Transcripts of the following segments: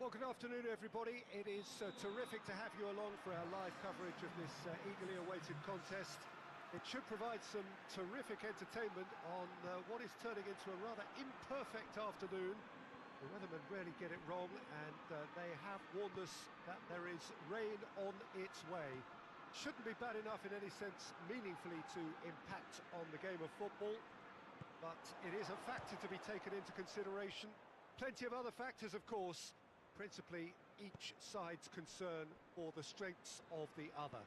Well, good afternoon, everybody. It is terrific to have you along for our live coverage of this eagerly awaited contest. It should provide some terrific entertainment on what is turning into a rather imperfect afternoon. The weathermen rarely get it wrong, and they have warned us that there is rain on its way. Shouldn't be bad enough in any sense meaningfully to impact on the game of football, but it is a factor to be taken into consideration. Plenty of other factors, of course, principally each side's concern for the strengths of the other.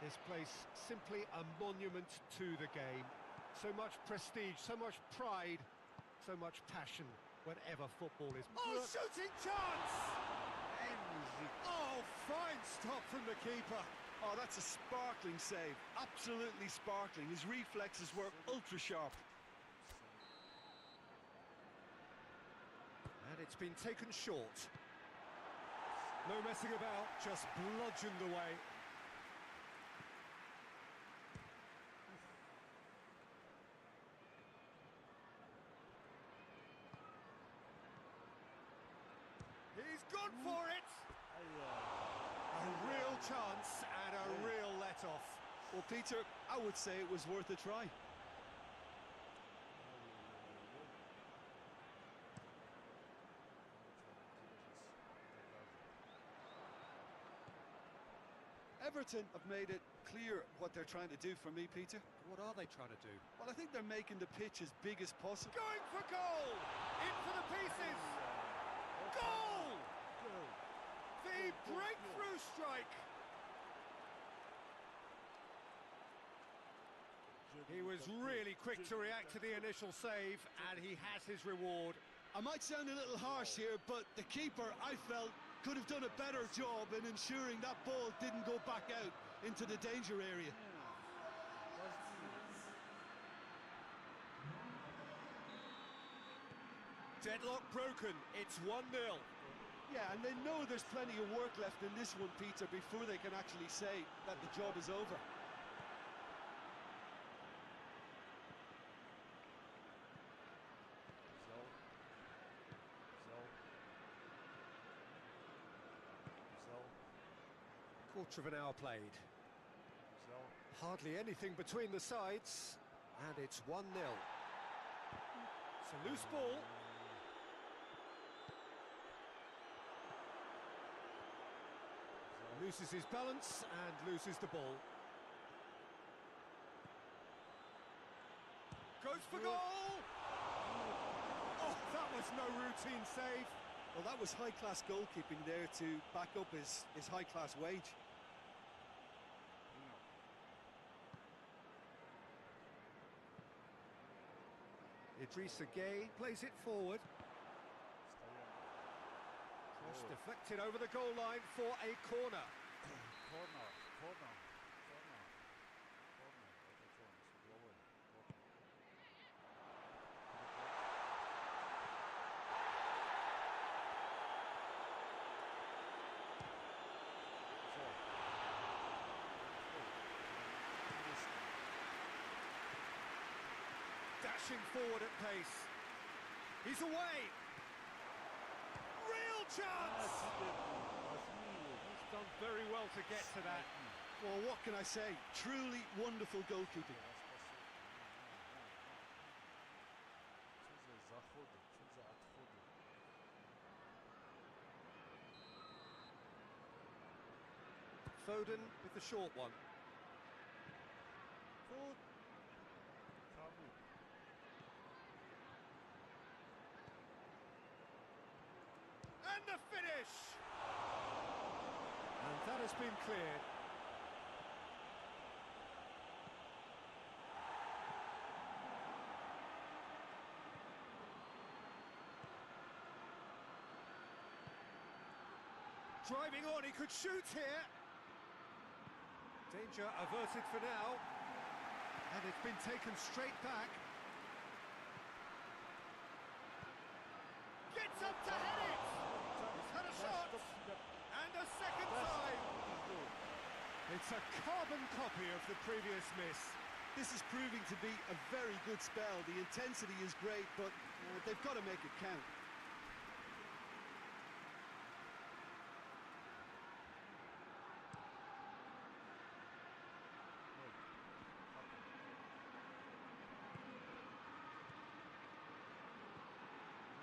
This place simply a monument to the game. So much prestige, so much pride, so much passion whenever football is... Oh, shooting chance! Oh, fine stop from the keeper. Oh, that's a sparkling save, absolutely sparkling. His reflexes were ultra sharp. And it's been taken short. No messing about, just bludgeoned away. He's gone for it! A real chance and a real let-off. Well, Peter, I would say it was worth a try. Everton have made it clear what they're trying to do for me, Peter. What are they trying to do? Well, I think they're making the pitch as big as possible. Going for goal! In for the pieces! Goal! The breakthrough strike! He was really quick to react to the initial save, and he has his reward. I might sound a little harsh here, but the keeper, I felt, could have done a better job in ensuring that ball didn't go back out into the danger area. Deadlock broken, it's 1-0. Yeah, and they know there's plenty of work left in this one, Peter, before they can actually say that the job is over. Quarter of an hour played. Hardly anything between the sides, and it's 1-0. It's a loose ball. Loses his balance and loses the ball. Goes for goal! Oh, that was no routine save. Well, that was high-class goalkeeping there to back up his high-class wage. Idrissa Gueye plays it forward. Cross deflected over the goal line for a corner. Dashing forward at pace. He's away. Real chance! He's done very well to get to that. Well, what can I say? Truly wonderful goalkeeping. Foden with the short one. And the finish! And that has been cleared. Driving on, he could shoot here. Danger averted for now. And it's been taken straight back. Gets up to head it! He's had a shot! And a second time! It's a carbon copy of the previous miss. This is proving to be a very good spell. The intensity is great, but They've got to make it count.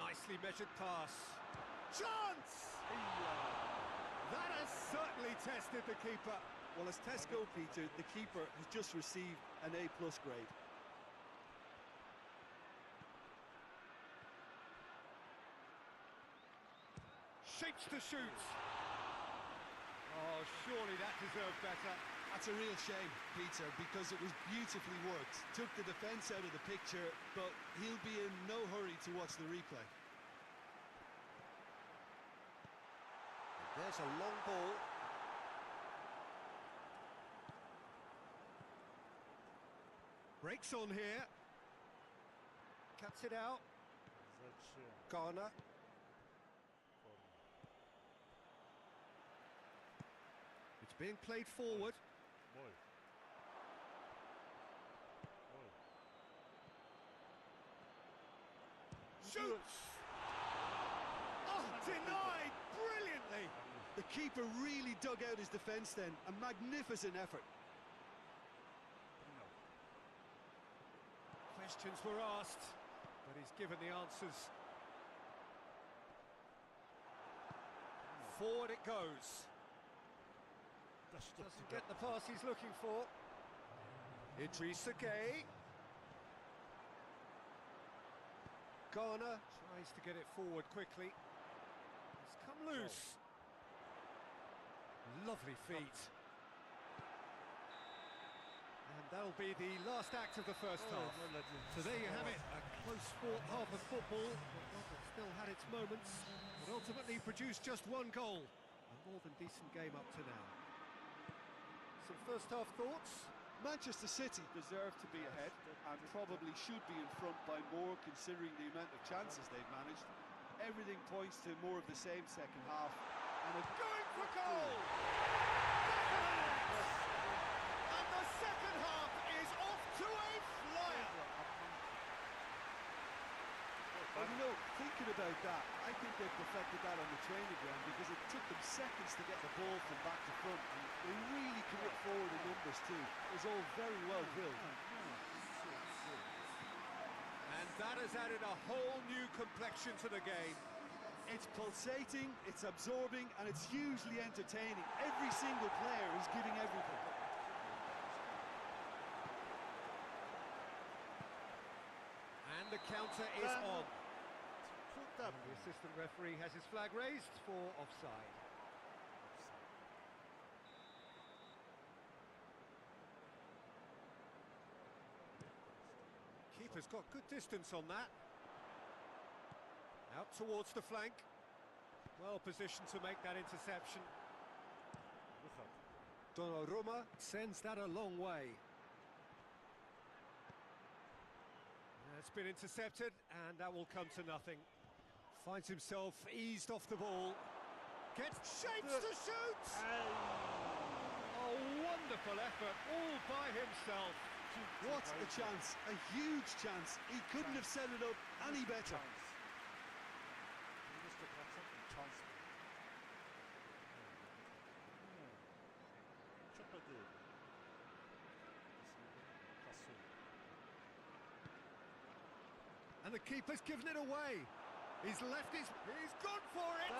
Nicely measured pass. Chance! That has certainly tested the keeper. Well, as tests go, Peter, the keeper has just received an A+ grade. Shapes to shoot. Oh, surely that deserved better. That's a real shame, Peter, because it was beautifully worked. Took the defence out of the picture, but he'll be in no hurry to watch the replay. There's a long ball. Breaks on here. Cuts it out. Garner. It's being played forward. Shoots! Oh, denied brilliantly! The keeper really dug out his defence then. A magnificent effort. Questions were asked, but he's given the answers. Forward it goes. Doesn't get the pass he's looking for. Idrissa Gueye. Garner tries to get it forward quickly. It's come loose. Lovely feet. And that'll be the last act of the first half. So there you have it, a close-fought half of football, but one that still had its moments, but ultimately produced just one goal. A more than decent game up to now. Some first-half thoughts? Manchester City deserve to be ahead and probably should be in front by more, considering the amount of chances they've managed. Everything points to more of the same second half. And Going for goal! And the second half is off to a flyer! Well, you know, thinking about that, I think they've perfected that on the training ground because it took them seconds to get the ball from back to front, and they really commit forward in numbers too. It was all very well drilled. And that has added a whole new complexion to the game. It's pulsating, it's absorbing, and it's hugely entertaining. Every single player is giving everything. And the counter is on. The assistant referee has his flag raised for offside. Keeper's got good distance on that. Out towards the flank. Well positioned to make that interception. Donnarumma sends that a long way. It's been intercepted, and that will come to nothing. Finds himself eased off the ball. Gets shapes to shoot! A wonderful effort, all by himself. What a chance, a huge chance. He couldn't have set it up any better. And the keeper's given it away. He's gone for it!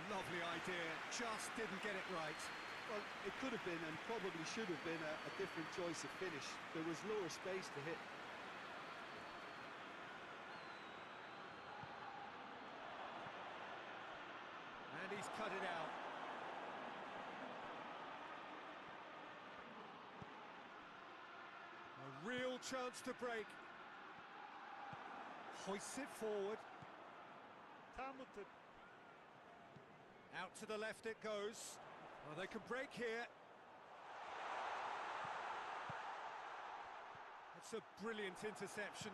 Lovely idea, just didn't get it right. Well, it could have been and probably should have been a different choice of finish. There was lower space to hit. And he's cut it out. A real chance to break. Hoists it forward. Out to the left it goes. Well, they can break here. That's a brilliant interception.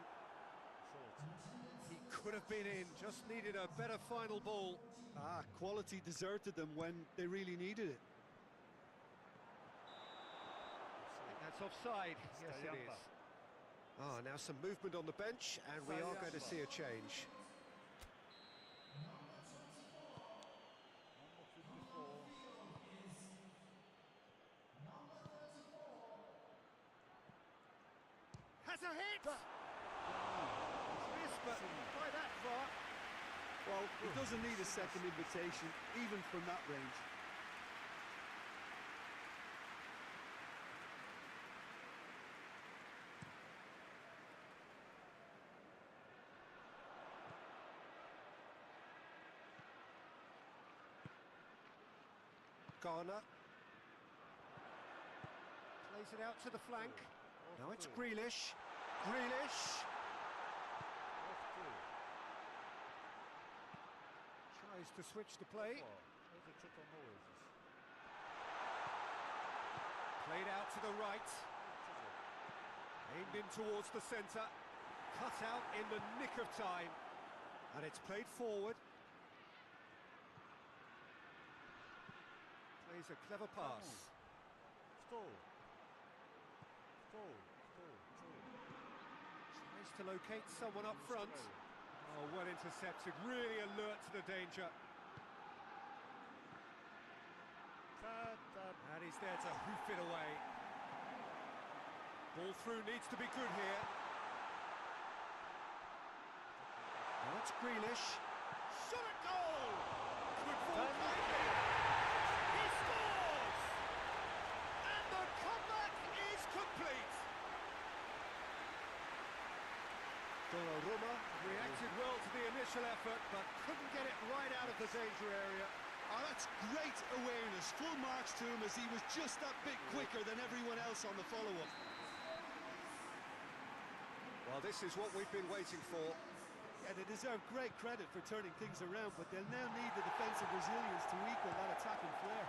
He could have been in, just needed a better final ball. Quality deserted them when they really needed it. I think that's offside. Yes, it is. Ah, now some movement on the bench, and we are going to see a change. Has a hit! Missed, but by that far. Well, he doesn't need a second invitation, even from that range. Garner. Plays it out to the flank. Now it's Grealish. Grealish. Tries to switch the play. Played out to the right. Aimed in towards the centre. Cut out in the nick of time. And it's played forward. Plays a clever pass. Tries to locate someone up front. Oh, well intercepted, really alert to the danger. And he's there to hoof it away. Ball through needs to be good here. Now it's Grealish. Shot at goal! Good ball played. He scores! And the comeback is complete. Donnarumma reacted well to the initial effort, but couldn't get it right out of the danger area. Oh, that's great awareness. Full marks to him as he was just that bit quicker than everyone else on the follow-up. Well, this is what we've been waiting for. Yeah, they deserve great credit for turning things around, but they'll now need the defensive resilience to equal that attacking flair.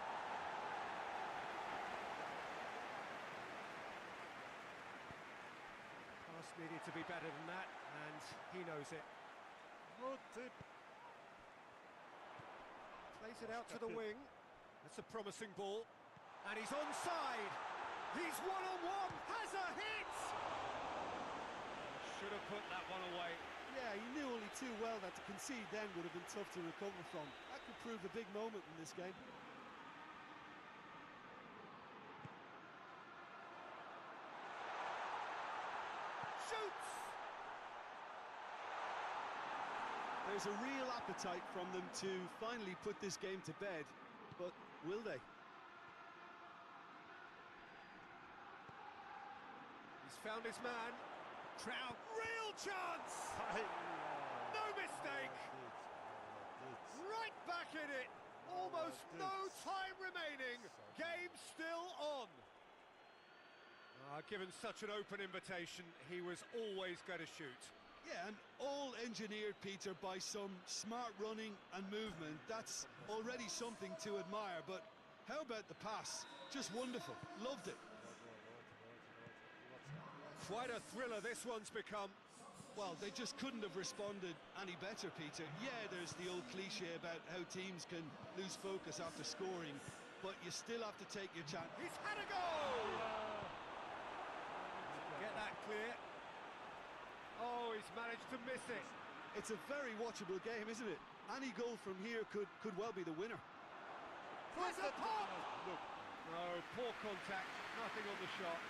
Pass needed to be better than that, and he knows it. Plays it out to the wing. That's a promising ball. And he's onside. He's one-on-one. Has a hit! Should have put that one away. Yeah, he knew only too well that to concede then would have been tough to recover from. That could prove a big moment in this game. Shoots! There's a real appetite from them to finally put this game to bed, but will they? He's found his man. Trout, real chance! No mistake! Right back in it! Almost no time remaining. Game still on. Given such an open invitation, he was always going to shoot. Yeah, and all engineered, Peter, by some smart running and movement. That's already something to admire, but how about the pass? Just wonderful. Loved it. Quite a thriller this one's become. Well, they just couldn't have responded any better, Peter. Yeah, there's the old cliche about how teams can lose focus after scoring, but you still have to take your chance. He's had a goal! Get that clear. Oh, he's managed to miss it. It's a very watchable game, isn't it? Any goal from here could well be the winner. There's a pop! Look. No, poor contact, nothing on the shot.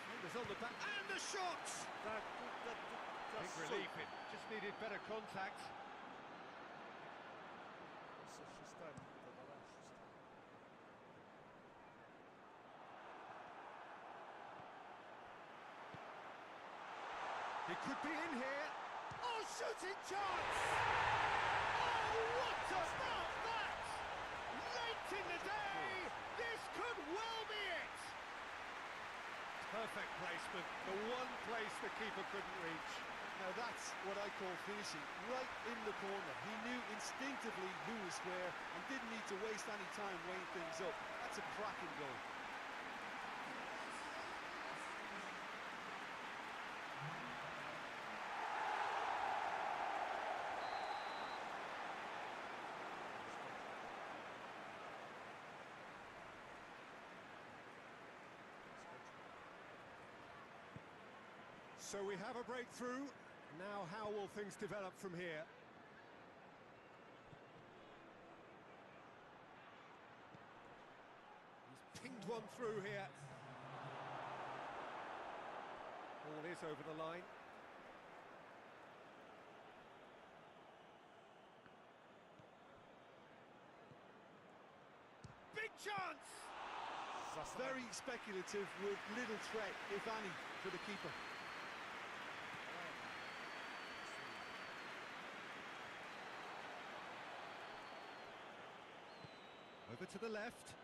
Defenders on the back, and the shot! Big relief, it just needed better contact. He could be in here. Oh, shooting chance! Oh, what about that? Late in the day, this could well be it. Perfect placement, the one place the keeper couldn't reach. Now that's what I call finishing, right in the corner. He knew instinctively who was where and didn't need to waste any time weighing things up. That's a cracking goal. So we have a breakthrough. Now how will things develop from here? He's pinged one through here. Ball is over the line. Big chance! Very speculative with little threat, if any, for the keeper. Over to the left.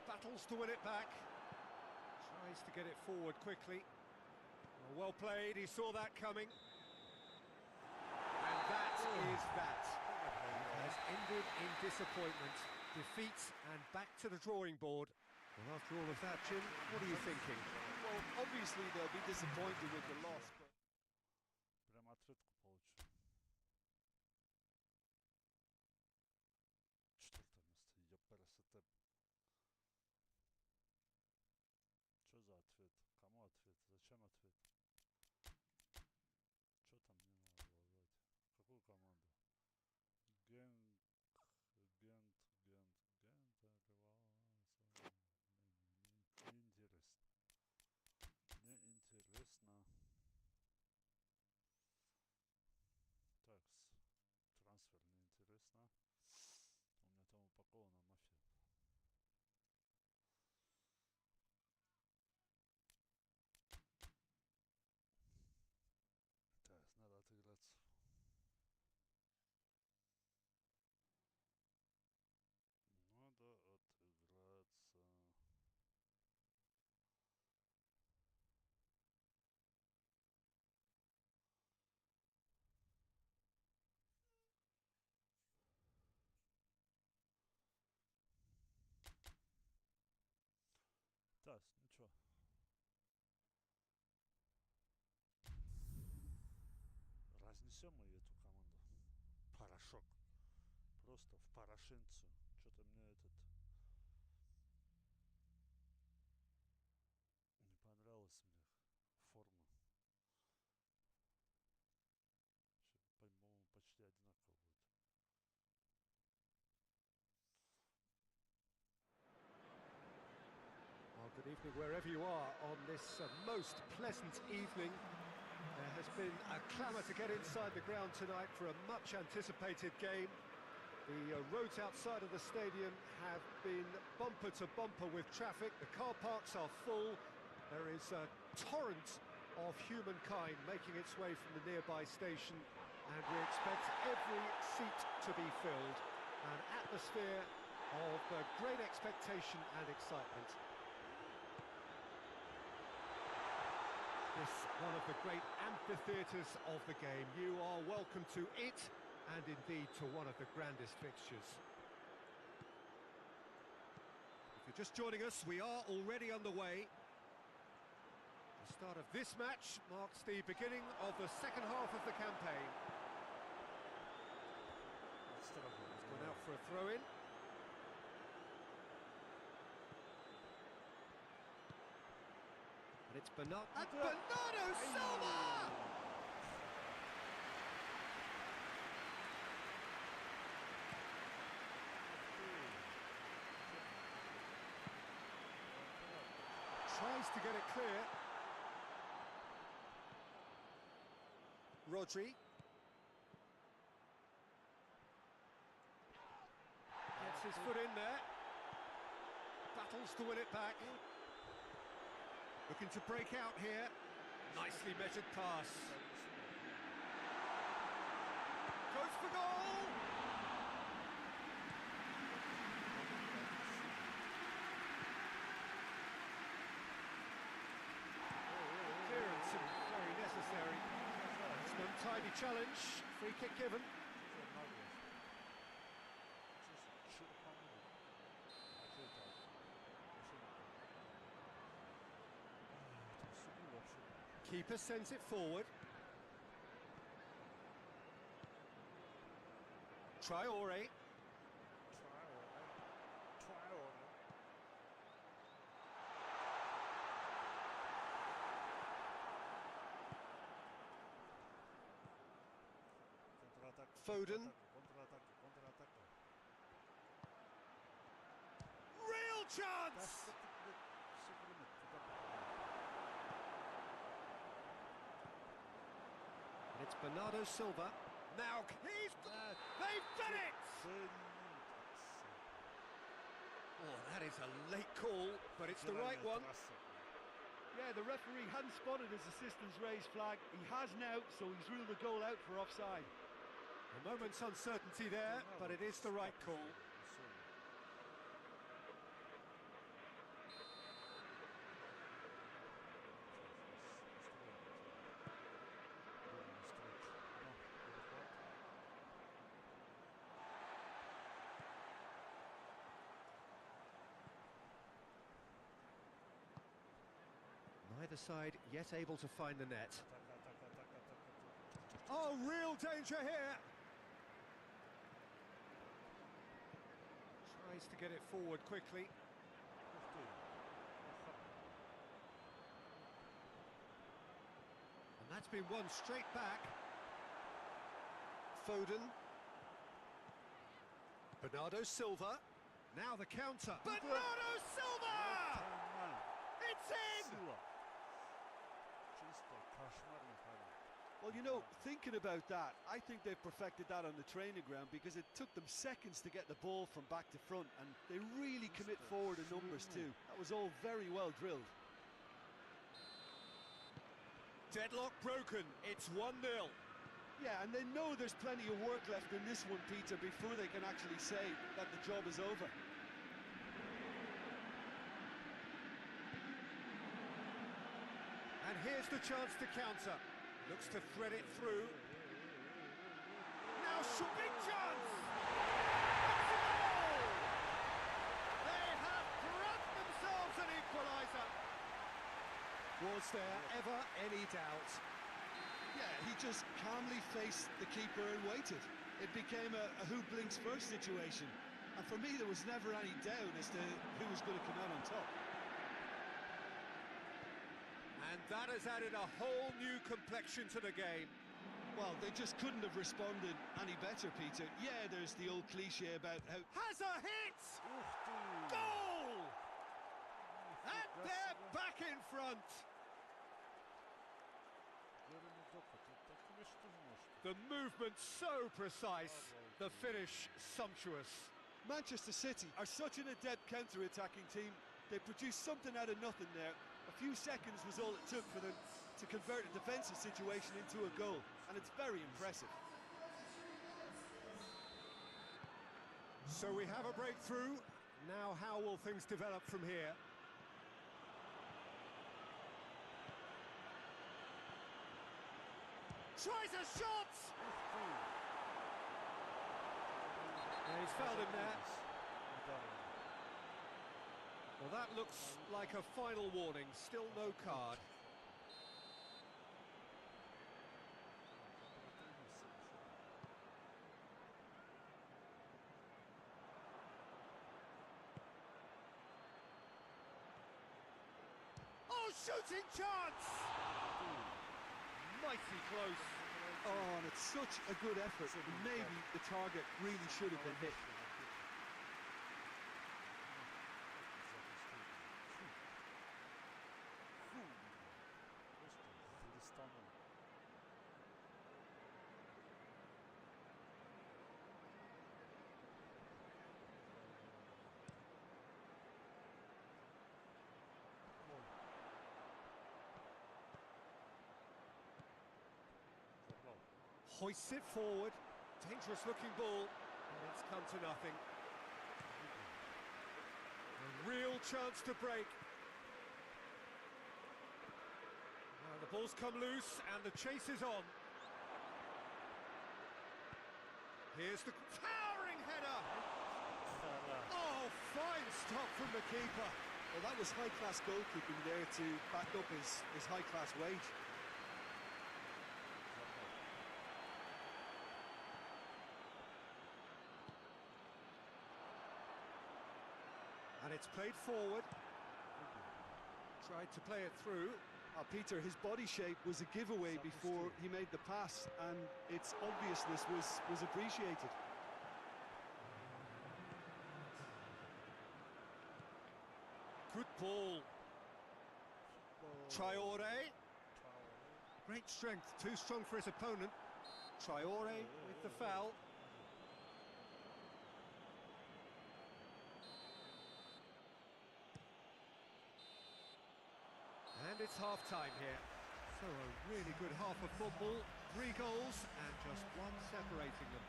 Battles to win it back. Tries to get it forward quickly. Well played, he saw that coming. And that is that. It has ended in disappointment. Defeat and back to the drawing board. Well, after all of that, Jim, what are you thinking? Well, obviously they'll be disappointed with the loss, but... Прям ответку получил. Четвертое место. Ёпперсете. Что за ответ? Кому ответ? Зачем ответ? Что там мне надо было дать? Какую команду? Гент. Неинтересно. Неинтересно. Так, трансфер неинтересно. У меня там упакована мафия. Так, надо отыграться. Надо отыграться. Так, ну чё? Разнесем мы эту команду. Порошок. Просто в порошинцу. Что-то мне этот... Не понравилась мне форма. По-моему, почти одинаково будет. Well, good evening wherever you are on this most pleasant evening. There has been a clamour to get inside the ground tonight for a much-anticipated game. The roads outside of the stadium have been bumper to bumper with traffic. The car parks are full. There is a torrent of humankind making its way from the nearby station, and we expect every seat to be filled. An atmosphere of great expectation and excitement. This one of the great amphitheatres of the game. You are welcome to it, and indeed to one of the grandest fixtures. If you're just joining us, we are already underway. The start of this match marks the beginning of the second half of the campaign. It's gone out for a throw-in. And it's Bernardo Silva! Tries to get it clear. Rodri. Gets his foot in there. Battles to win it back. Looking to break out here. Nicely measured pass. Goes for goal! Clearance very necessary. It's an untidy challenge. Free kick given. Keeper sends it forward. Traore. Foden. Контратака. Real chance! And it's Bernardo Silva. Now they've done it! Oh, that is a late call, but it's the right one. Yeah, the referee hadn't spotted his assistant's raised flag. He has now, so he's ruled the goal out for offside. A moment's uncertainty there, but it is the right call. Neither side yet able to find the net. Oh, real danger here! Tries to get it forward quickly. And that's been won straight back. Foden. Bernardo Silva. Now the counter. Bernardo Silva! It's in! Well, you know, thinking about that, I think they've perfected that on the training ground because it took them seconds to get the ball from back to front, and they really commit forward in numbers too. That was all very well drilled. Deadlock broken, it's 1-0. Yeah, and they know there's plenty of work left in this one, Peter, before they can actually say that the job is over. And here's the chance to counter. Looks to thread it through. Now big chance! It's a goal! They have grabbed themselves an equaliser. Was there ever any doubt? Yeah, he just calmly faced the keeper and waited. It became a who blinks first situation. And for me, there was never any doubt as to who was going to come out on top. And that has added a whole new complexion to the game. Well, they just couldn't have responded any better, Peter. Yeah, there's the old cliche about how... Has a hit! Goal! And they're back in front. The movement so precise, the finish sumptuous. Manchester City are such an adept counter-attacking team. They produced something out of nothing there. A few seconds was all it took for them to convert a defensive situation into a goal, and it's very impressive. So we have a breakthrough. Now how will things develop from here? Tries a shot! Yeah, he's fouled him there. Well, that looks like a final warning. Still no card. Oh, shooting chance! Mighty close. Oh, and it's such a good effort. Maybe the target really should have been hit. Hoists it forward. Dangerous looking ball. And it's come to nothing. A real chance to break. Now the ball's come loose and the chase is on. Here's the towering header. Oh, fine stop from the keeper. Well, that was high-class goalkeeping there to back up his high-class wage. And it's played forward. Tried to play it through. Peter, his body shape was a giveaway before he made the pass, and its obviousness was appreciated. Good ball. Traore. Great strength, too strong for his opponent. Traore with the foul. And it's half-time here. So a really good half of football. 3 goals and just 1 separating them.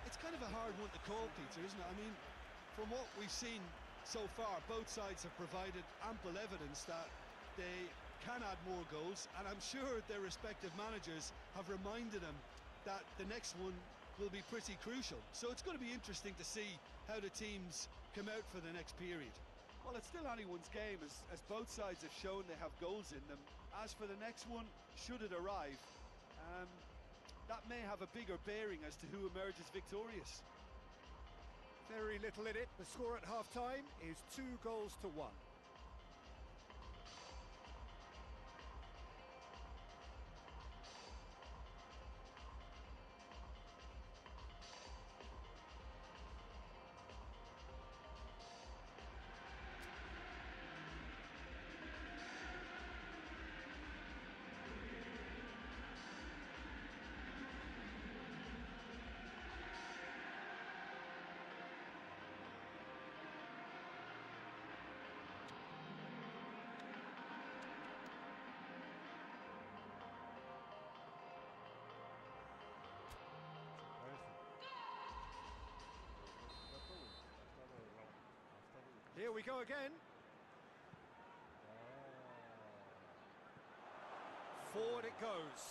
It's kind of a hard one to call, Peter, isn't it? I mean, from what we've seen so far, both sides have provided ample evidence that they can add more goals, and I'm sure their respective managers have reminded them that the next one will be pretty crucial. So it's going to be interesting to see how the teams come out for the next period. Well, it's still anyone's game, as both sides have shown they have goals in them. As for the next one, should it arrive, that may have a bigger bearing as to who emerges victorious. Very little in it. The score at half-time is 2 goals to 1. Here we go again. Forward it goes.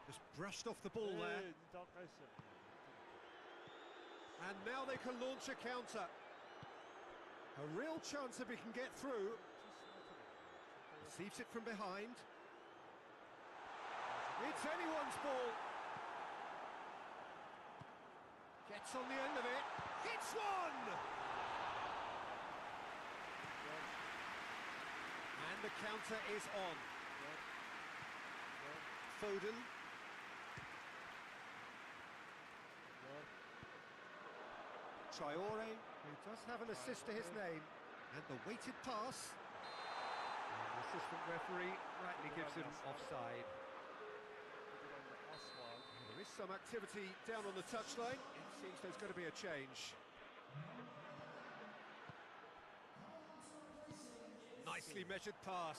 Just brushed off the ball there. And now they can launch a counter. A real chance if he can get through. Receives it from behind. It's anyone's ball. Gets on the end of it. Hits one! And the counter is on. Foden. Traore, who does have an assist to his name, and the weighted pass. And the assistant referee rightly gives him offside. There is some activity down on the touchline. It seems there's going to be a change. Nicely measured pass.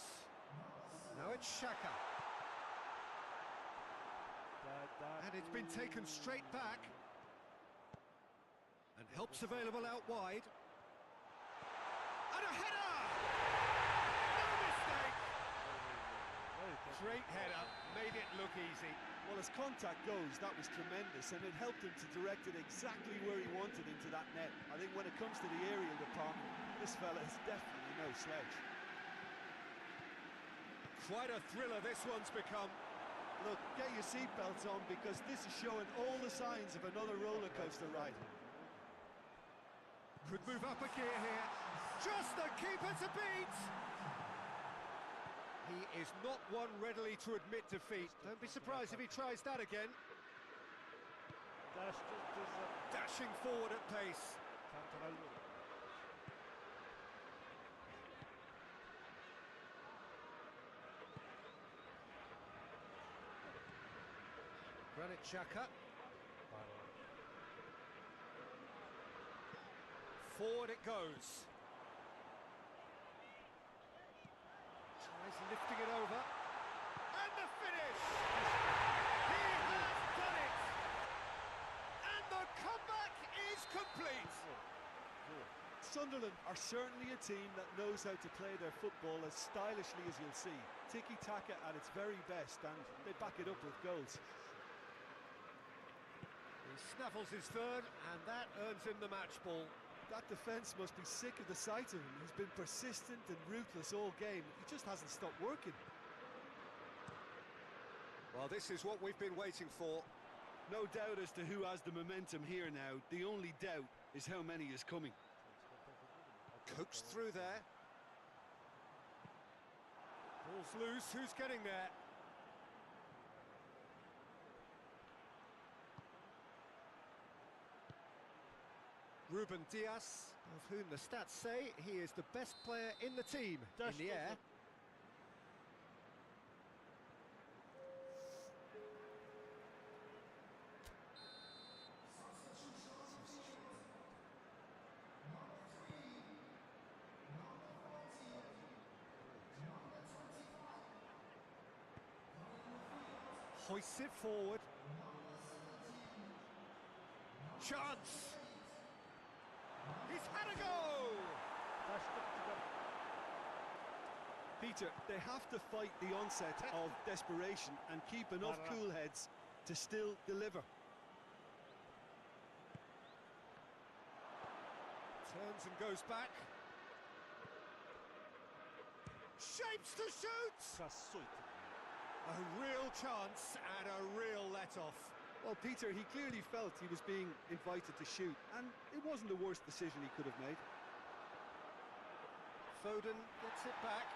Now it's Xhaka. And it's been taken straight back. And help's available out wide. And a header! No mistake! Great header, made it look easy. Well, as contact goes, that was tremendous, and it helped him to direct it exactly where he wanted into that net. I think when it comes to the aerial department, this fella is definitely no sledge. Quite a thriller this one's become. Look, get your seatbelts on, because this is showing all the signs of another roller coaster ride. Could move up a gear here. Just the keeper to beat! He is not one readily to admit defeat. Don't be surprised if he tries that again. Dashing forward at pace. Granit Xhaka. Forward it goes. Tries lifting it over. And the finish! He has done it! And the comeback is complete! Sunderland are certainly a team that knows how to play their football as stylishly as you'll see. Tiki-taka at its very best, and they back it up with goals. He snaffles his third, and that earns him the match ball. That defence must be sick of the sight of him. He's been persistent and ruthless all game. He just hasn't stopped working. Well, this is what we've been waiting for. No doubt as to who has the momentum here now. The only doubt is how many is coming. Coaxed through there. Ball's loose, who's getting there? Ruben Diaz, of whom the stats say he is the best player in the team in the air. Hoists it forward. Chance! He's had a go! Peter, they have to fight the onset of desperation and keep enough cool heads to still deliver. Turns and goes back. Shapes to shoot! A real chance and a real let-off. Well, Peter, he clearly felt he was being invited to shoot, and it wasn't the worst decision he could have made. Foden gets it back.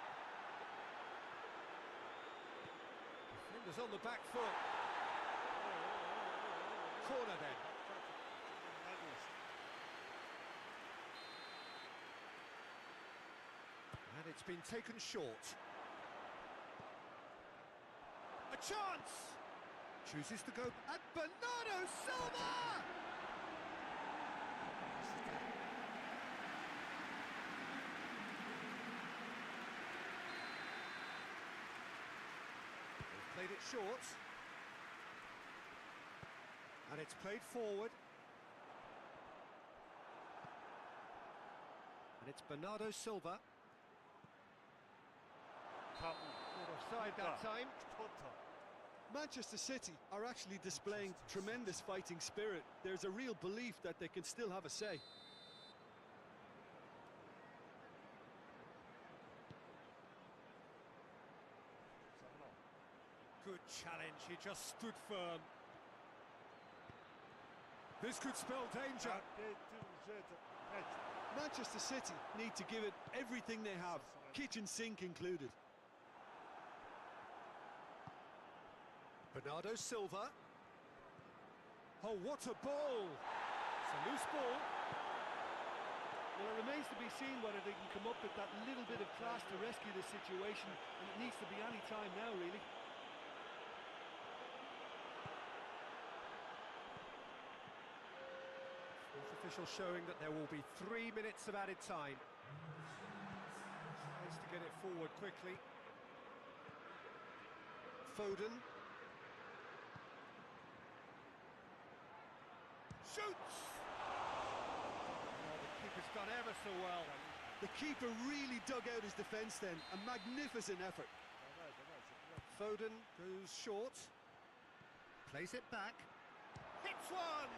Defenders on the back foot. Corner then. And it's been taken short. A chance! Chooses to go at Bernardo Silva! They've played it short. And it's played forward. And it's Bernardo Silva. Not offside that time. Manchester City are actually displaying tremendous fighting spirit. There's a real belief that they can still have a say. Good challenge, he just stood firm. This could spell danger. Manchester City need to give it everything they have, kitchen sink included. Bernardo Silva. Oh, what a ball! It's a loose ball. Well, it remains to be seen whether they can come up with that little bit of class to rescue the situation, and it needs to be any time now, really. Fourth official showing that there will be 3 minutes of added time. Tries to get it forward quickly. Foden. Shoots! Oh, the keeper's done ever so well. The keeper really dug out his defence then, a magnificent effort. Foden goes short, plays it back, hits one!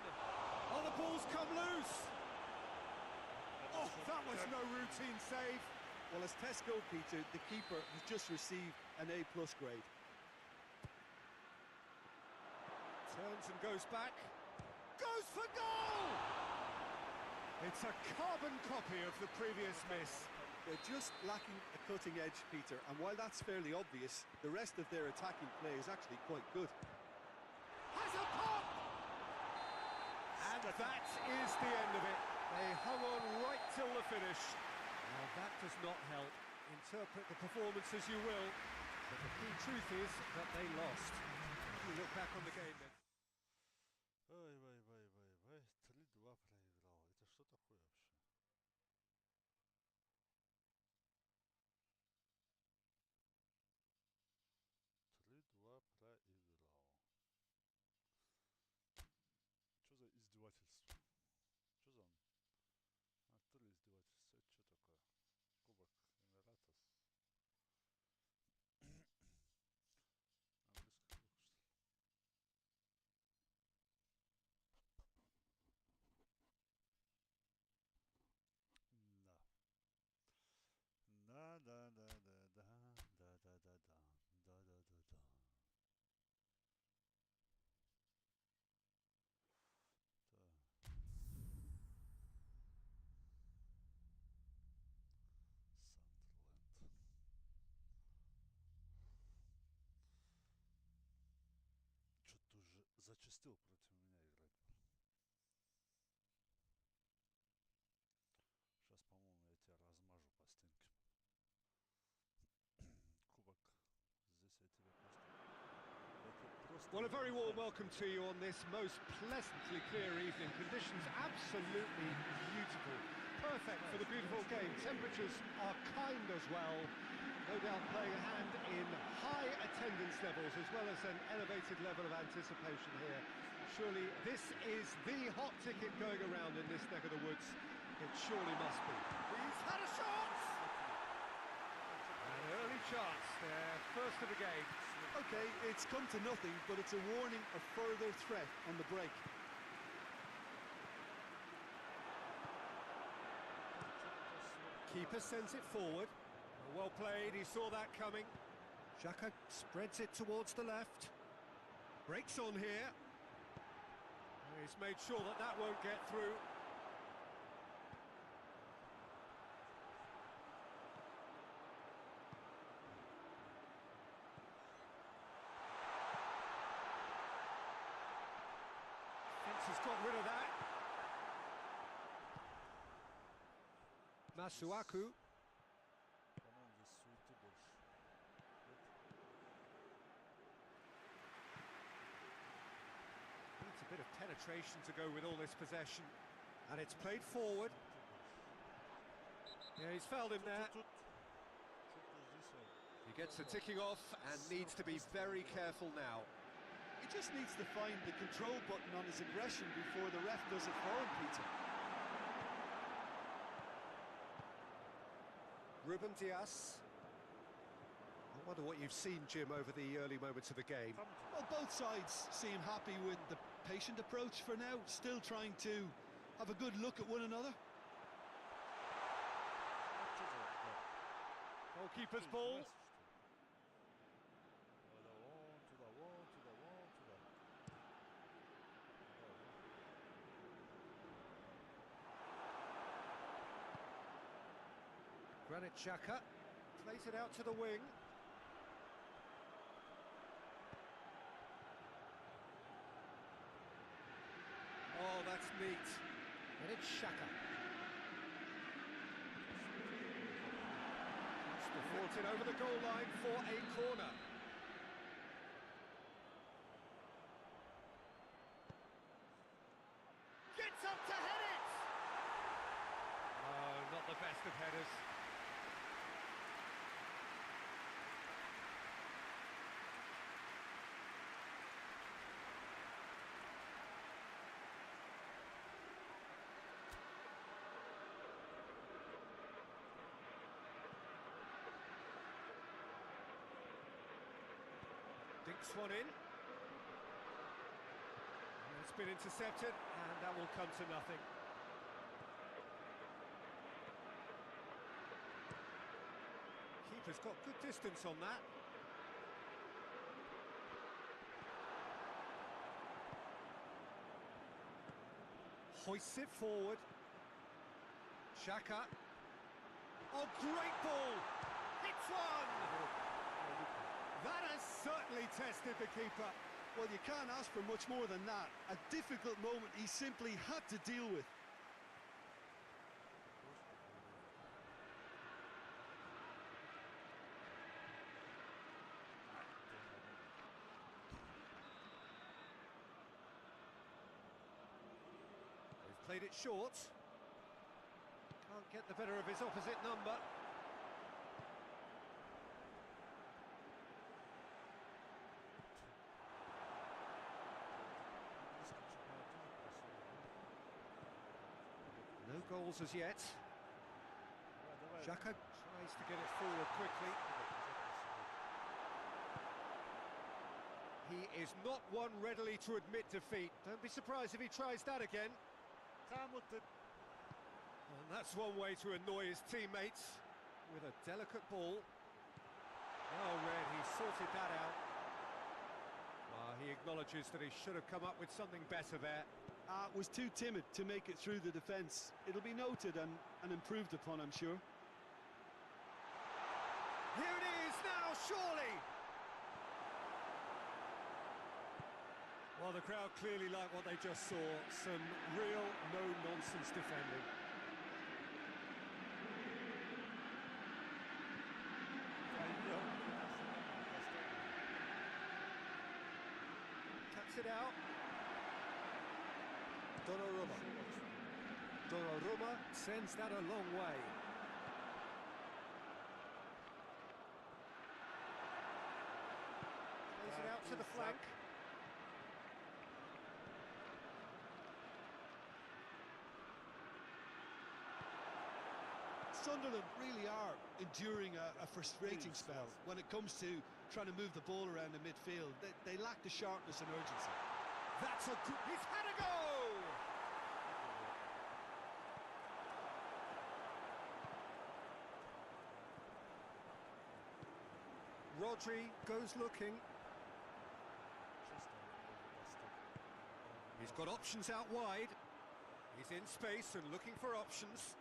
Oh, the ball's come loose! Oh, that was no routine save. Well, as tests go, Peter, the keeper has just received an A+ grade. Turns and goes back. Goes for goal! It's a carbon copy of the previous miss. They're just lacking a cutting edge, Peter, and while that's fairly obvious, the rest of their attacking play is actually quite good. Has a pop! And that is the end of it. They hung on right till the finish. Now that does not help. Interpret the performance as you will, but the key truth is that they lost. You look back on the game then. пропустил против меня играть. Сейчас, по-моему, я тебя размажу по стенке. Кубок. Здесь я тебе просто... Well, a very warm welcome to you on this most pleasantly clear evening. Conditions absolutely beautiful. Perfect for the beautiful game. Temperatures are kind as well. No doubt playing a hand in high attendance levels as well as an elevated level of anticipation here. Surely this is the hot ticket going around in this neck of the woods. It surely must be. He's had a shot! An early chance there, first of the game. Okay, it's come to nothing, but it's a warning of further threat on the break. Keeper sends it forward. Well played, he saw that coming. Xhaka spreads it towards the left. Breaks on here. He's made sure that that won't get through. He's got rid of that. Masuaku. По-моему, здесь суеты больше. Needs a bit of penetration to go with all this possession. And it's played forward. Yeah, he's fouled him there. He gets the ticking off and needs to be very careful now. He just needs to find the control button on his aggression before the ref does it for him, Peter. Ruben Dias. I wonder what you've seen, Jim, over the early moments of the game. Well, both sides seem happy with the patient approach for now, still trying to have a good look at one another. Goalkeeper's ball. Granit Xhaka plays it out to the wing. Oh, that's neat. And it's Xhaka. It's it over the goal line for a corner. Gets up to head it! Oh, not the best of headers. Dinks one in. And it's been intercepted, and that will come to nothing. Keeper's got good distance on that. Hoists it forward. Xhaka. Oh, great ball! Hits one! That has certainly tested the keeper. Well, you can't ask for much more than that. A difficult moment he simply had to deal with. He's played it short. Can't get the better of his opposite number. No goals as yet. Xhaka tries to get it forward quickly. He is not one readily to admit defeat. Don't be surprised if he tries that again. And that's one way to annoy his teammates with a delicate ball. Well read, he sorted that out. He acknowledges that he should have come up with something better there. Was too timid to make it through the defence. It'll be noted and improved upon, I'm sure. Here it is now, surely! Well, the crowd clearly like what they just saw. Some real no-nonsense defending. Cuts it out. Donnarumma sends that a long way. Plays it out to the flank. Sunderland really are enduring a frustrating spell when it comes to trying to move the ball around the midfield. They lack the sharpness and urgency. That's a good... He's had a go! Rodri goes looking. He's got options out wide. He's in space and looking for options.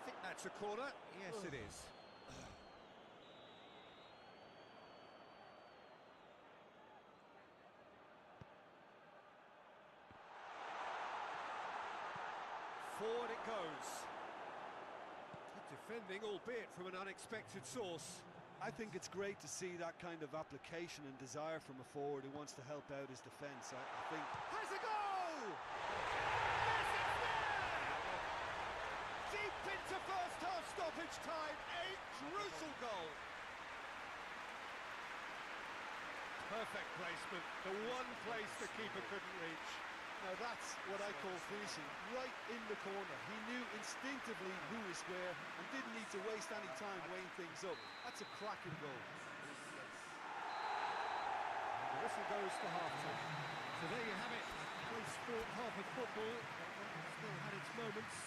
I think that's a corner. Yes, it is. Forward it goes. Good defending, albeit from an unexpected source. I think it's great to see that kind of application and desire from a forward who wants to help out his defence. I think... Has a goal! Yes, it's there! Deep into first half stoppage time, a crucial goal. Perfect placement, the one place the keeper couldn't reach. Now that's what I call finishing, right in the corner. He knew instinctively who was where and didn't need to waste any time weighing things up. That's a cracking goal. And the whistle goes for half-time. So there you have it. Close fought half of football. Still had its moments.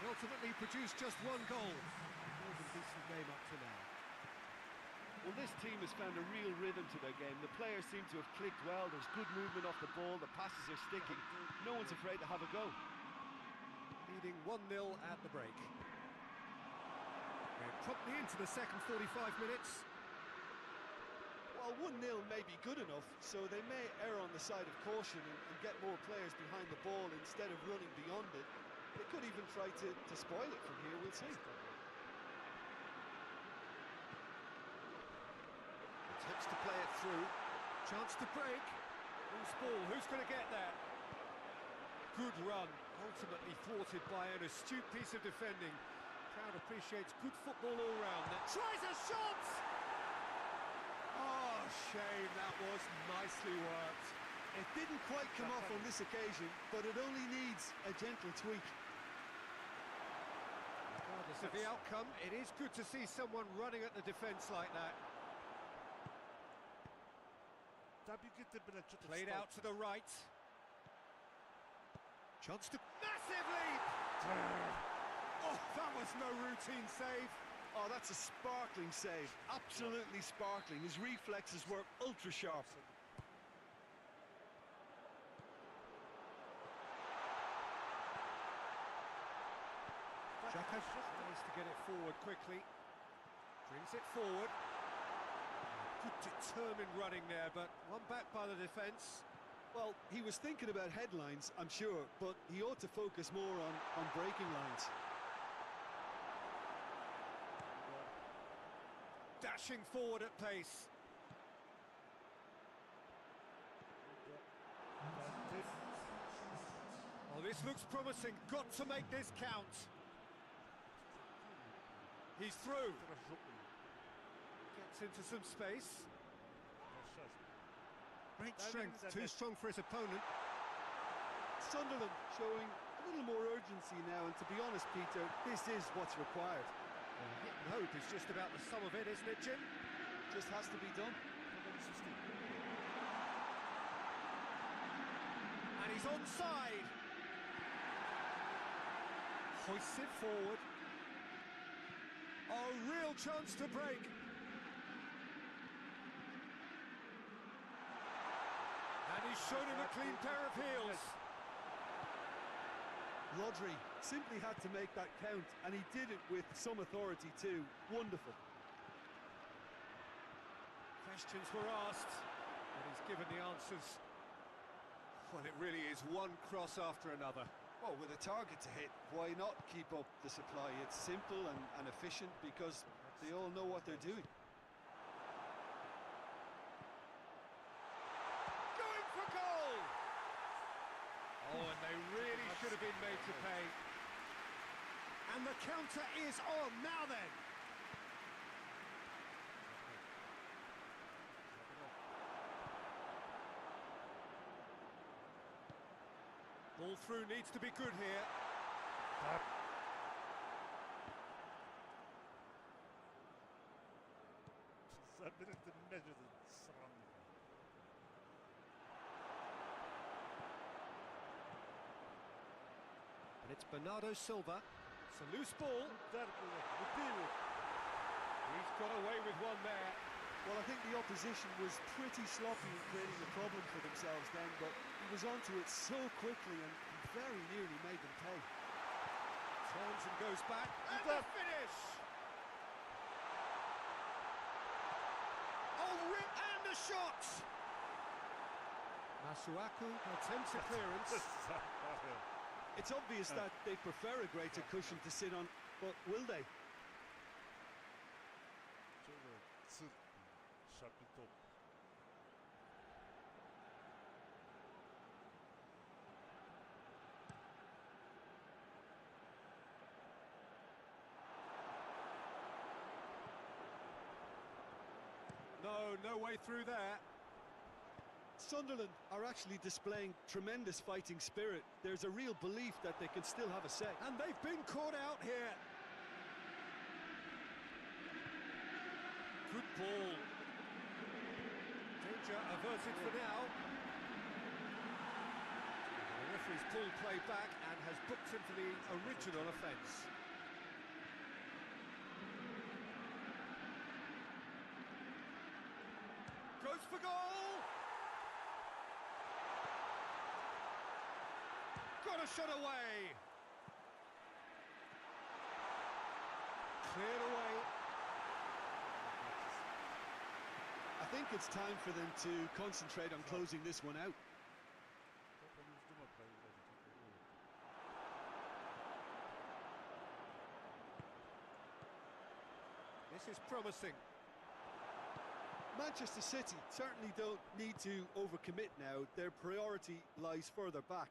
It ultimately produced just one goal. More than decent game up to now. Well, this team has found a real rhythm to their game. The players seem to have clicked well. There's good movement off the ball. The passes are sticking. No one's afraid to have a go. Leading 1-0 at the break. We're promptly into the second 45 minutes. Well, 1-0 may be good enough, so they may err on the side of caution and get more players behind the ball instead of running beyond it. They could even try to spoil it from here. We'll see. Attempts to play it through. Chance to break. Loose ball. Who's going to get there? Good run. Ultimately thwarted by an astute piece of defending. Crowd appreciates good football all round. That tries a shot! Oh, shame. That was nicely worked. It didn't quite come off on this occasion, but it only needs a gentle tweak. Regardless of the outcome, it is good to see someone running at the defence like that. Played out to the right. Chance to... Massive leap! Oh, that was no routine save. Oh, that's a sparkling save. Absolutely sparkling. His reflexes were ultra sharp. Xhaka tries to get it forward quickly. Brings it forward. Good determined running there, but one back by the defence. Well, he was thinking about headlines, I'm sure, but he ought to focus more on breaking lines. Dashing forward at pace. Oh, this looks promising. Got to make this count. He's through. Gets into some space. Great strength, too strong for his opponent. Sunderland showing a little more urgency now, and to be honest, Peter, this is what's required. Hit and hope is just about the sum of it, isn't it, Jim? Just has to be done. And he's onside. Hoists it forward. A real chance to break. And he's shown him a clean pair of heels. Rodri simply had to make that count, and he did it with some authority too. Wonderful. Questions were asked, but he's He's given the answers. Well, it really is one cross after another. Well, with a target to hit, why not keep up the supply? It's simple and efficient because they all know what they're doing. Going for goal! Oh, and they really should have been made to pay. And the counter is on now then. Ball through needs to be good here. And it's Bernardo Silva. It's a loose ball. He's got away with one there. Well, I think the opposition was pretty sloppy in creating a problem for themselves then, but he was onto it so quickly and very nearly made them pay. Turns and goes back, and the finish! Oh, and the shot! Masuaku attempts a clearance. It's obvious that they prefer a greater cushion to sit on, but will they? No way through there. Sunderland are actually displaying tremendous fighting spirit. There's a real belief that they can still have a say. And they've been caught out here. Good ball. Danger averted for now. The referee's pulled play back and has booked him for the original offence. Goes for goal! Got a shot away! Cleared away. I think it's time for them to concentrate on closing this one out. This is promising. Manchester City certainly don't need to overcommit now. Their priority lies further back.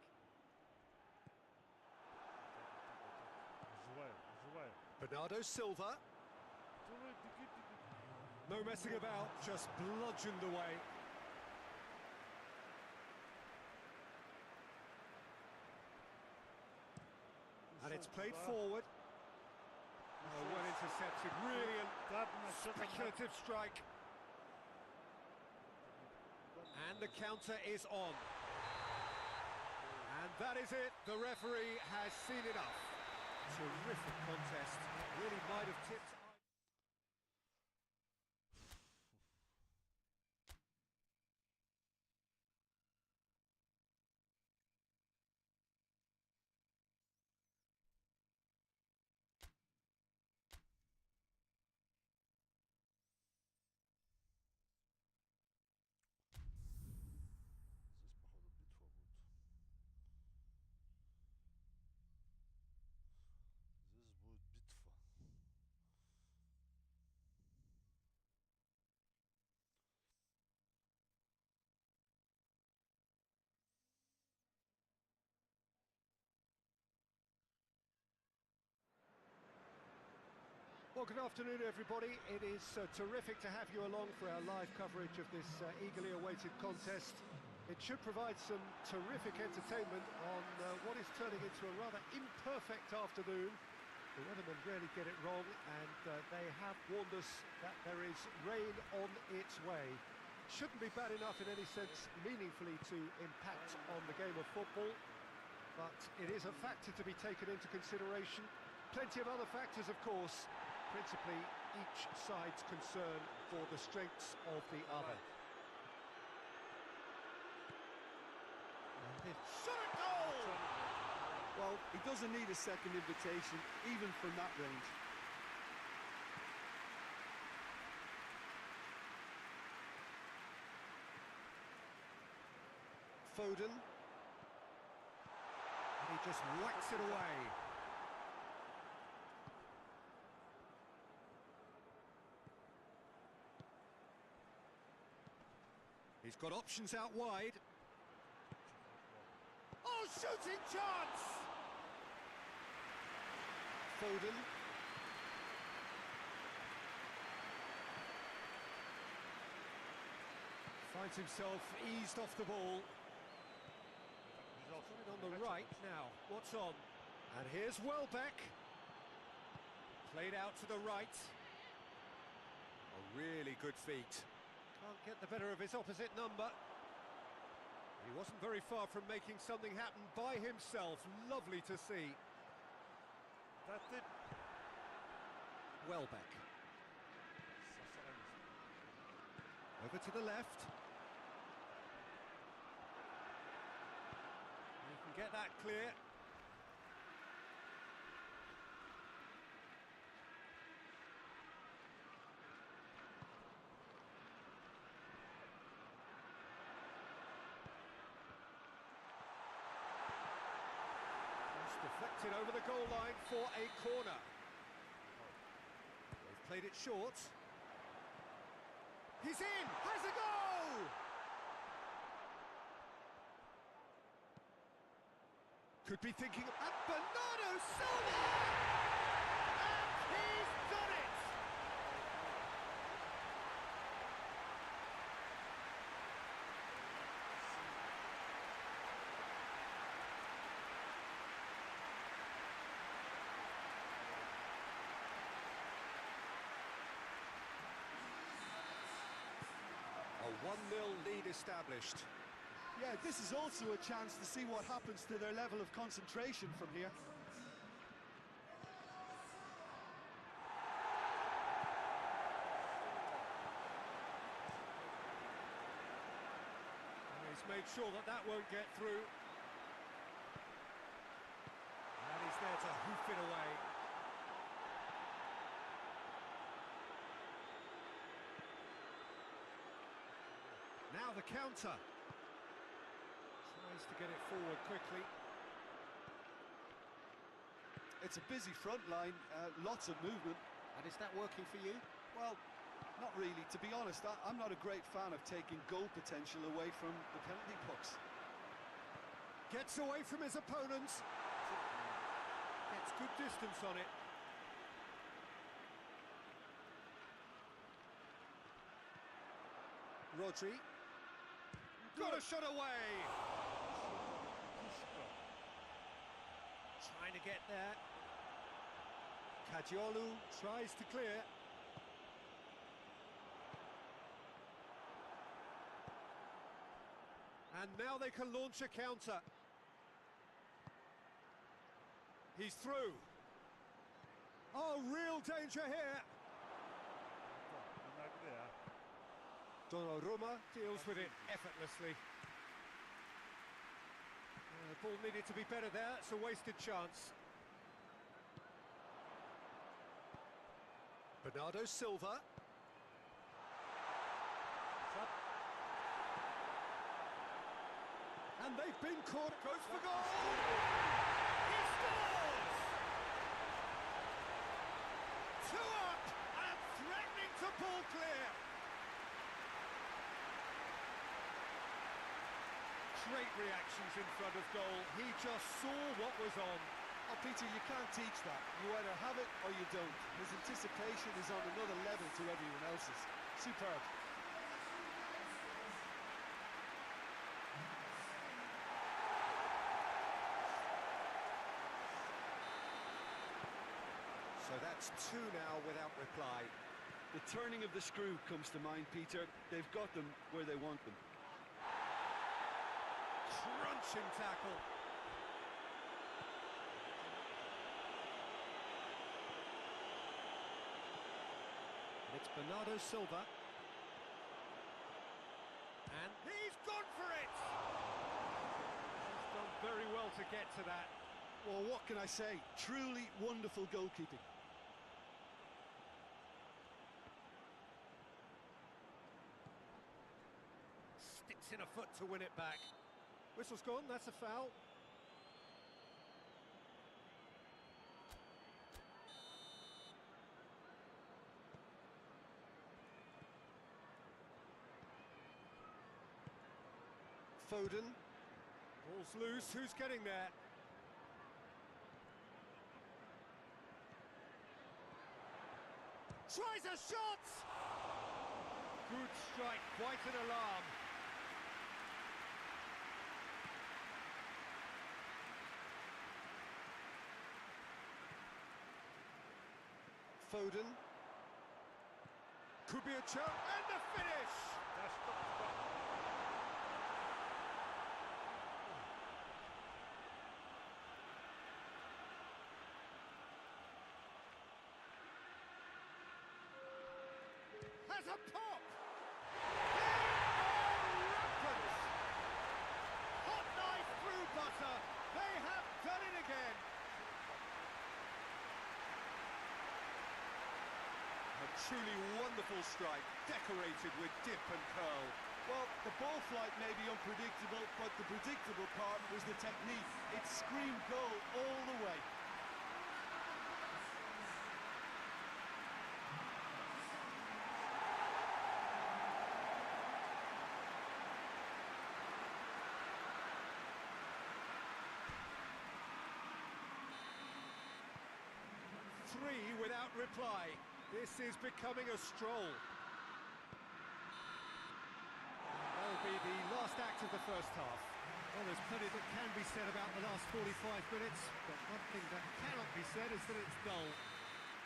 Bernardo Silva. No messing about, just bludgeoned away. And it's played forward. Oh, well intercepted, really a speculative strike. And the counter is on. And that is it. The referee has seen enough. Terrific contest. Really might have tipped. Well, good afternoon, everybody. It is terrific to have you along for our live coverage of this eagerly awaited contest. It should provide some terrific entertainment on what is turning into a rather imperfect afternoon. The weathermen rarely get it wrong, and they have warned us that there is rain on its way. Shouldn't be bad enough in any sense meaningfully to impact on the game of football, but it is a factor to be taken into consideration. Plenty of other factors, of course. Principally, each side's concern for the strengths of the other. Shot at goal! Well, he doesn't need a second invitation, even from that range. Foden. And he just whacks it away. He's got options out wide. Oh, shooting chance! Foden. Finds himself eased off the ball. Got it on the right now. What's on? And here's Welbeck. Played out to the right. A really good feat. Can't get the better of his opposite number. He wasn't very far from making something happen by himself. Lovely to see. That's it. Welbeck. Over to the left. You can get that clear. Deflected over the goal line for a corner. They've played it short. He's in! Has a goal! Could be thinking of Bernardo Silva! And he's done it! A 1-0 lead established. Yeah, this is also a chance to see what happens to their level of concentration from here. And he's made sure that that won't get through. And he's there to hoof it away. Now the counter. Tries to get it forward quickly. It's a busy front line, lots of movement. And is that working for you? Well, not really. To be honest, I'm not a great fan of taking goal potential away from the penalty box. Gets away from his opponents. Gets good distance on it. Rodri. Got a shot away! Trying to get there. Kajiolu tries to clear. And now they can launch a counter. He's through. Oh, real danger here. Donnarumma deals with it effortlessly. The ball needed to be better there, it's a wasted chance. Bernardo Silva. And they've been caught, goes for goal! He scores! 2 up and threatening to pull clear. Great reactions in front of goal. He just saw what was on. Oh, Peter, you can't teach that. You either have it or you don't. His anticipation is on another level to everyone else's. Superb. So that's 2 now without reply. The turning of the screw comes to mind, Peter. They've got them where they want them. Crunching tackle. And it's Bernardo Silva. And he's gone for it! He's done very well to get to that. Well, what can I say? Truly wonderful goalkeeping. Sticks in a foot to win it back. Whistle's gone, that's a foul. Foden. Ball's loose, who's getting there? Tries a shot! Good strike, quite an alarm. Foden. Could be a chance, and the finish! Has a pop! Rampant! Hot knife through butter. They have done it again. A truly wonderful strike, decorated with dip and curl. Well, the ball flight may be unpredictable, but the predictable part was the technique. It screamed goal all the way. Three without reply. This is becoming a stroll. That'll be the last act of the first half. Well, there's plenty that can be said about the last 45 minutes, but one thing that cannot be said is that it's dull.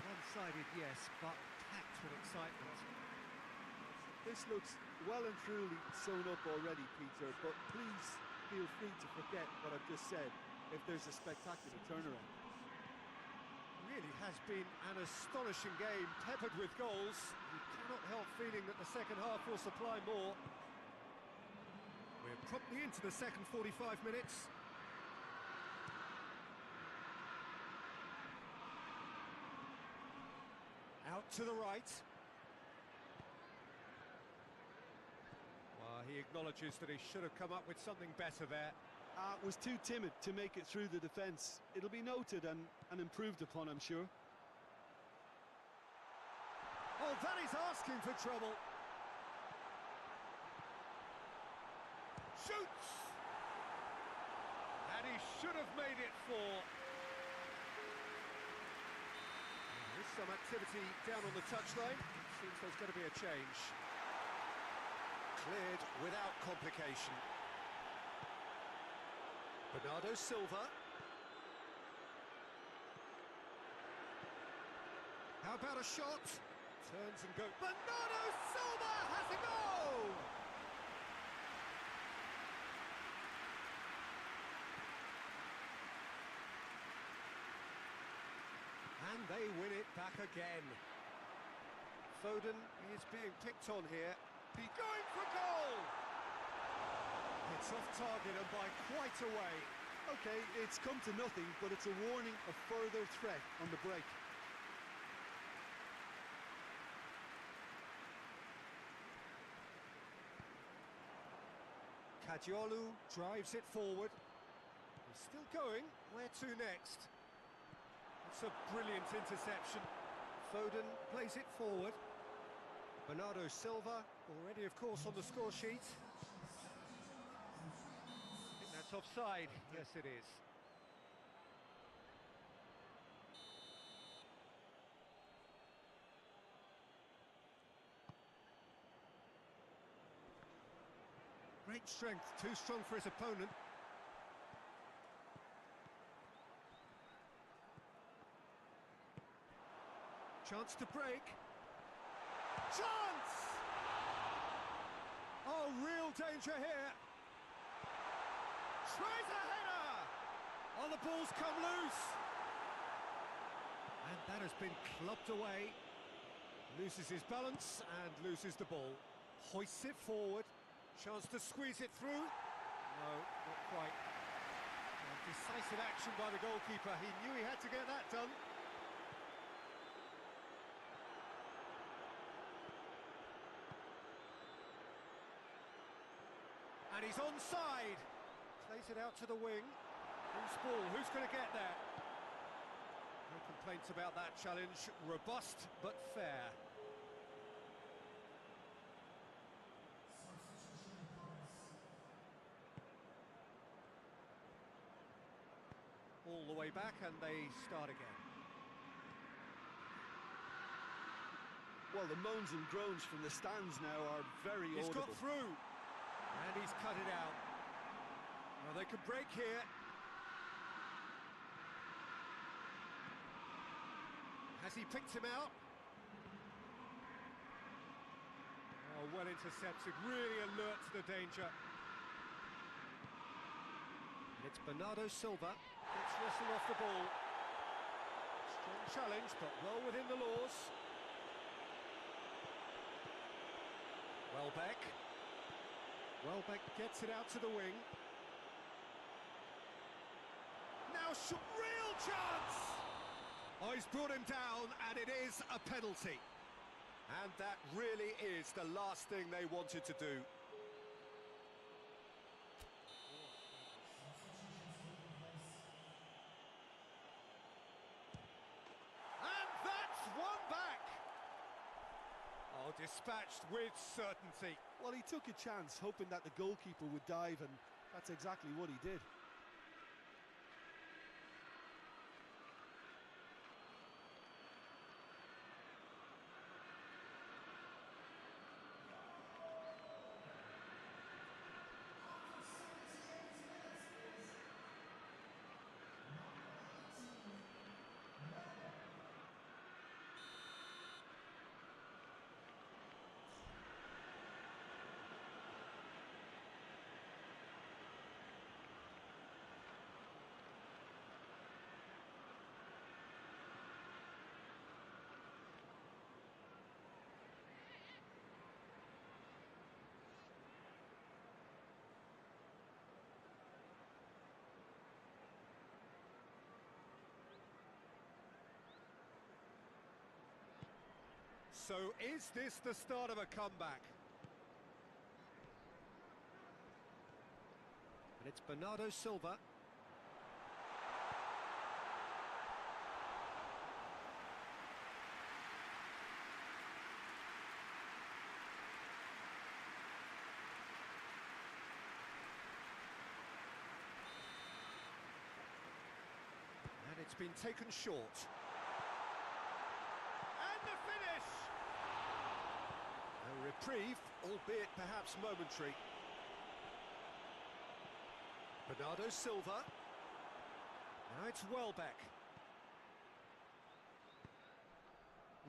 One-sided, yes, but packed with excitement. This looks well and truly sewn up already, Peter, but please feel free to forget what I've just said if there's a spectacular turnaround. Really has been an astonishing game, peppered with goals. You cannot help feeling that the second half will supply more. We're promptly into the second 45 minutes. Out to the right. Well, he acknowledges that he should have come up with something better there. Was too timid to make it through the defence. It'll be noted and improved upon, I'm sure. Oh, that is asking for trouble. Shoots! And he should have made it four. There is some activity down on the touchline. It seems there's going to be a change. Cleared without complication. Bernardo Silva. How about a shot? Turns and goes. Bernardo Silva has a goal! And they win it back again. Foden is being picked on here. He's going for goal! It's off target and by quite a way. Okay, it's come to nothing, but it's a warning of further threat on the break. Caggiolu drives it forward. He's still going. Where to next? It's a brilliant interception. Foden plays it forward. Bernardo Silva, already of course on the score sheet. I think that's offside. Yes, it is. Great strength, too strong for his opponent. Chance to break. Chance! Oh, real danger here. Tries a header! Oh, the ball's come loose. And that has been clubbed away. Loses his balance and loses the ball. Hoists it forward. Chance to squeeze it through. No, not quite. Decisive action by the goalkeeper. He knew he had to get that done. And he's onside. Plays it out to the wing. Who's ball? Who's going to get there? No complaints about that challenge. Robust but fair. All the way back and they start again. Well, the moans and groans from the stands now are very He's audible. got through. And he's cut it out. Well, they could break here. Has he picked him out? Oh, well intercepted, really alert to the danger. And it's Bernardo Silva, gets wrestled off the ball. Strong challenge, but well within the laws. Welbeck gets it out to the wing. Now, real chance! Oh, he's brought him down, and it is a penalty. And that really is the last thing they wanted to do. And that's one back! Oh, dispatched with certainty. Well, he took a chance, hoping that the goalkeeper would dive, and that's exactly what he did. So is this the start of a comeback? And it's Bernardo Silva. And it's been taken short. A reprieve, albeit perhaps momentary. Bernardo Silva. Now it's Welbeck.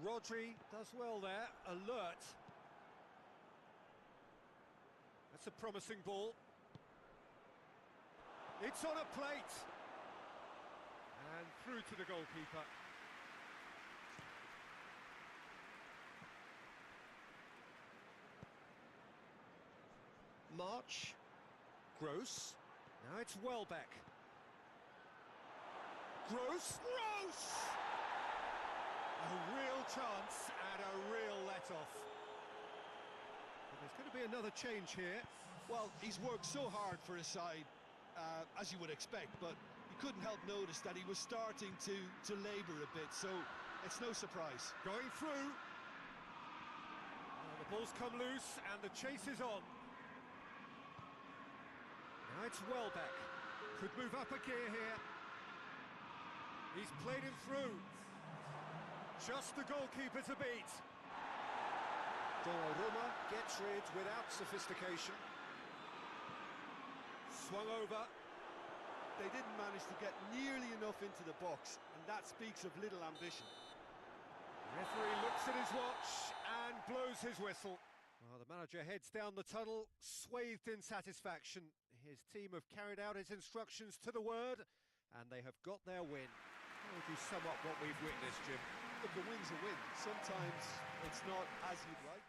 Rodri does well there, alert. That's a promising ball. It's on a plate. And through to the goalkeeper. March, Gross, now it's Welbeck. Gross! A real chance and a real let-off. But there's going to be another change here. Well, he's worked so hard for his side, as you would expect, but you couldn't help notice that he was starting to labour a bit, so it's no surprise. Going through. The ball's come loose and the chase is on. Now it's Welbeck. Could move up a gear here. He's played him through. Just the goalkeeper to beat. Donnarumma gets rid without sophistication. Swung over. They didn't manage to get nearly enough into the box, and that speaks of little ambition. The referee looks at his watch and blows his whistle. Well, the manager heads down the tunnel, swathed in satisfaction. His team have carried out his instructions to the word, and they have got their win. How would you sum up what we've witnessed, Jim? Look, a win's a win. Sometimes it's not as you'd like.